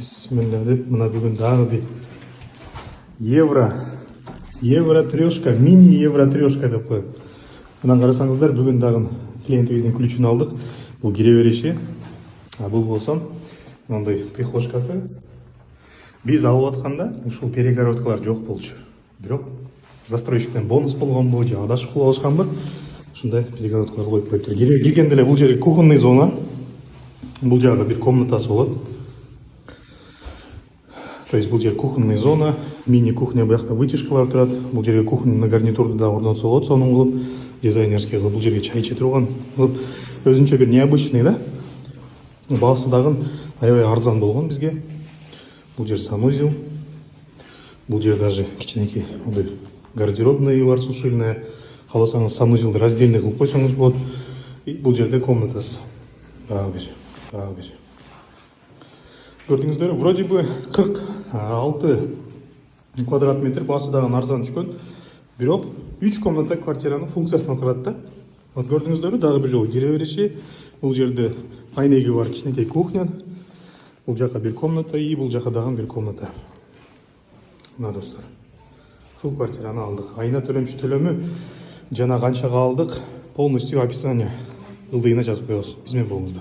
Бисмилля деп, мына бүгін дағы bir евро трешка, мини евро трешка деп қойып. Мына қарасаңыздар, бүгін дағы клиентіміздің ключін алдық. Бұл кіре береші. Бұл болсам, мынандай прихожкасы. Біз алып атқанда, ушул перегородкалар жоқ болчу. Бирок застройщиктен бонус болгонбу, же адашып кылып алышканбы? Ушундай перегородкалар коюп коюптур. Киргенде эле бул жерге кухонный зона. Бул жагы бир комнатасы болот. То есть бул жер кухонный зона, мини кухня, буякта вытяжкалар турат. Бул жерге кухонный гарнитурду да орнотсо болот, сонун кылып, дизайнерский кылып, бул жерге чай иче турган кылып, өзүнчө бир необычный да. Баасы дагы аябай арзан болгон бизге. Бул жер санузел. Бул жер даже кичинекей гардеробный бар, сушильная. Кааласаңыз санузелди раздельный кылып койсоңуз болот. Бул жерде комнатасы. Дагы бир. Көрдүңүздөр, вроде бы 46 квадрат метр баасы дагы арзан түшкөн. Бирок 3 комната квартиранын функциясын аткарат да. Вот көрдүңүздөр, дагы бир жолу кире бериши. Бул жерде айнеги бар, кичинекей кухня. Бул жака бир комната, и бул жака дагы бир комната. Мына достор. Ушул квартираны алдык. Айына төлөмү жана канчага алдык, полностью описание ылдыйына жазып коебуз. Биз менен болуңуздар.